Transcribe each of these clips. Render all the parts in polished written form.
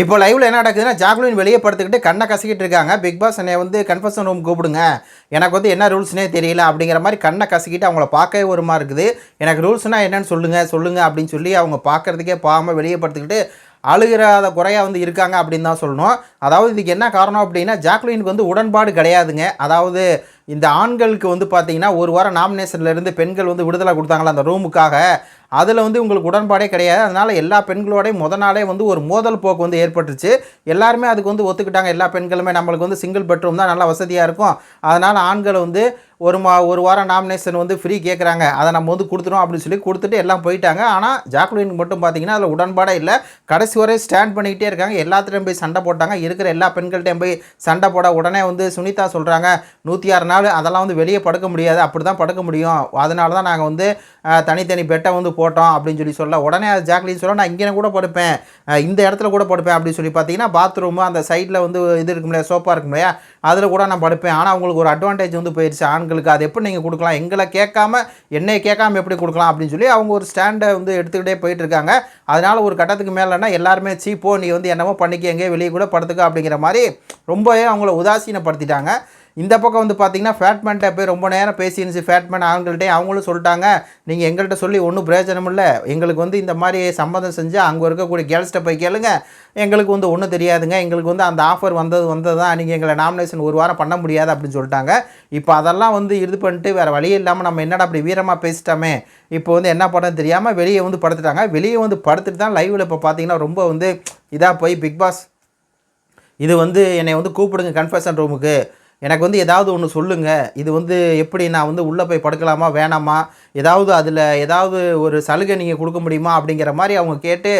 இப்போ லைவ்ல என்ன நடக்குதுன்னா, ஜாக்குலின் வெளியே படுத்துக்கிட்டு கண்ணை கசக்கிட்டு இருக்காங்க. பிக் பாஸ் என்னைய வந்து கன்ஃபெஷன் ரூம் கூப்பிடுங்க. எனக்கு வந்து என்ன ரூல்ஸ்னே தெரியல அப்படிங்கிற மாரி கண்ணை கசக்கிட்டு அவங்கள பார்க்கவே ஒரு மாரி இருக்குது. எனக்கு ரூல்ஸ்னா என்னன்னு சொல்லுங்க, சொல்லுங்க அப்படின்னு சொல்லி அவங்க பார்க்கறதுக்கே பாவமா வெளியே படுத்துக்கிட்டு அழுகிறாத குறையா வந்து இருக்காங்க அப்படின்னு தான் சொல்லணும். அதாவது இதுக்கு என்ன காரணம் அப்படின்னா, ஜாக்குலினுக்கு வந்து உடன்பாடு கிடையாதுங்க. அதாவது இந்த ஆண்களுக்கு வந்து பார்த்தீங்கன்னா, ஒரு வாரம் நாமினேஷன்லேருந்து பெண்கள் வந்து விடுதலை குடுத்தாங்கல்ல அந்த ரூமுக்காக, அதில வந்து உங்களுக்கு உடன்பாடே கிடையாது. அதனால எல்லா பெண்களோடையும் நாளே வந்து ஒரு மோதல் போக்கு வந்து ஏற்பட்டுருச்சு. எல்லாருமே அதுக்கு வந்து ஒத்துக்கிட்டாங்க. எல்லா பெண்களுமே நம்மளுக்கு வந்து சிங்கிள் பெட்ரூம் தான் நல்லா வசதியா இருக்கும். அதனால ஆண்கள் வந்து ஒரு வாரம் நாமினேஷன் வந்து ஃப்ரீ கேட்குறாங்க. அதை நம்ம வந்து குடுத்துறோம் அப்படின்னு சொல்லி குடுத்துட்டு எல்லாம் போயிட்டாங்க. ஆனா, ஜாக்குலினுக்கு மட்டும் பார்த்தீங்கன்னா, அதில உடன்பாடே இல்ல. கடைசி வரை ஸ்டாண்ட் பண்ணிக்கிட்டே இருக்காங்க. எல்லாத்துட்டயும் போய் சண்டை போட்டாங்க. இருக்கிற எல்லா பெண்கள்ட்டயும் போய் சண்டை போட உடனே வந்து சுனிதா சொல்றாங்க, 106 நாள் அதெல்லாம் வந்து வெளியே படுக்க முடியாது. அப்படிதான் படுக்க முடியும். அதனால தான் நாங்க வந்து தனித்தனி பெட்டை வந்து போட்டோம் அப்படின்னு சொல்லி சொல்ல, உடனே ஜாக்குலின் சொல்ல, நான் இங்கே கூட படுப்பேன். இந்த இடத்துல கூட படுப்பேன் அப்படின்னு சொல்லி பார்த்தீங்கன்னா, பாத்ரூமு அந்த சைடில் வந்து இது இருக்கும் இல்லையா, சோஃபா இருக்கும் இல்லையா, அதில் கூட நான் படுப்பேன். ஆனால் அவங்களுக்கு ஒரு அட்வான்டேஜ் வந்து போயிடுச்சு ஆண்களுக்கு. அது எப்படி நீங்கள் கொடுக்கலாம், எங்களை கேட்காம என்னை கேட்காம எப்படி கொடுக்கலாம் அப்படின்னு சொல்லி அவங்க ஒரு ஸ்டாண்டை வந்து எடுத்துக்கிட்டே போயிட்டு இருக்காங்க. அதனால ஒரு கட்டத்துக்கு மேலேன்னா எல்லாருமே சீப்போ நீ வந்து என்னமோ பண்ணிக்க, எங்கேயோ வெளியே கூட படுத்துக்க அப்படிங்கிற மாதிரி ரொம்பவே அவங்கள உதாசீனப்படுத்திட்டாங்க. இந்த பக்கம் வந்து பார்த்தீங்கன்னா, ஃபேட்மேன்ட்ட போய் ரொம்ப நேரம் பேசிருந்துச்சு. ஃபேட்மேன் ஆண்கள்ட்டே அவங்களும் சொல்லிட்டாங்க, நீங்கள் எங்கள்கிட்ட சொல்லி ஒன்றும் பிரயோஜனம் இல்லை. எங்களுக்கு வந்து இந்த மாதிரி சம்மதம் செஞ்சு அங்கே இருக்கக்கூடிய கேர்ள்ஸ்கிட்ட போய் கேளுங்க. எங்களுக்கு வந்து ஒன்றும் தெரியாதுங்க. எங்களுக்கு வந்து அந்த ஆஃபர் வந்தது தான். நீங்கள் எங்களை நாமினேஷன் ஒரு வாரம் பண்ண முடியாது அப்படின்னு சொல்லிட்டாங்க. இப்போ அதெல்லாம் வந்து இது பண்ணிட்டு வேறு வழியே இல்லாமல் நம்ம என்னடா அப்படி வீரமாக பேசிட்டோமே, இப்போ வந்து என்ன பண்ணன்னு தெரியாமல் வெளியே வந்து படுத்துட்டாங்க. வெளியே வந்து படுத்துட்டு தான் லைவில் இப்போ பார்த்தீங்கன்னா ரொம்ப வந்து இதாக போய் பிக் பாஸ் இது வந்து என்னை வந்து கூப்பிடுங்க கன்ஃபெஷன் ரூமுக்கு. எனக்கு வந்து ஏதாவது ஒன்று சொல்லுங்கள். இது வந்து எப்படி நான் வந்து உள்ளே போய் படுக்கலாமா வேணாமா? ஏதாவது அதில் ஏதாவது ஒரு சலுகை நீங்கள் கொடுக்க முடியுமா? அப்படிங்கிற மாதிரி அவங்க கேட்டு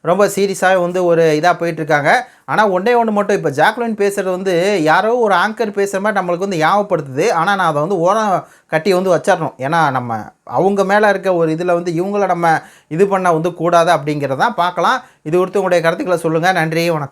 ரொம்ப சீரியஸாக வந்து ஒரு இதாக போயிட்டுருக்காங்க. ஆனால் ஒன்றே ஒன்று மட்டும் இப்போ ஜாக்குலின் பேசுகிறது வந்து யாரோ ஒரு ஆங்கர் பேசுகிற மாதிரி நம்மளுக்கு வந்து ஞாபகப்படுத்துது. ஆனால் நான் அதை வந்து ஓரம் கட்டி வந்து வச்சிடணும். ஏன்னா நம்ம அவங்க மேலே இருக்க ஒரு இதில் வந்து இவங்கள நம்ம இது பண்ண வந்து கூடாது அப்படிங்கிறதான் பார்க்கலாம். இது குறித்து உங்களுடைய கருத்துக்களை சொல்லுங்கள். நன்றி, வணக்கம்.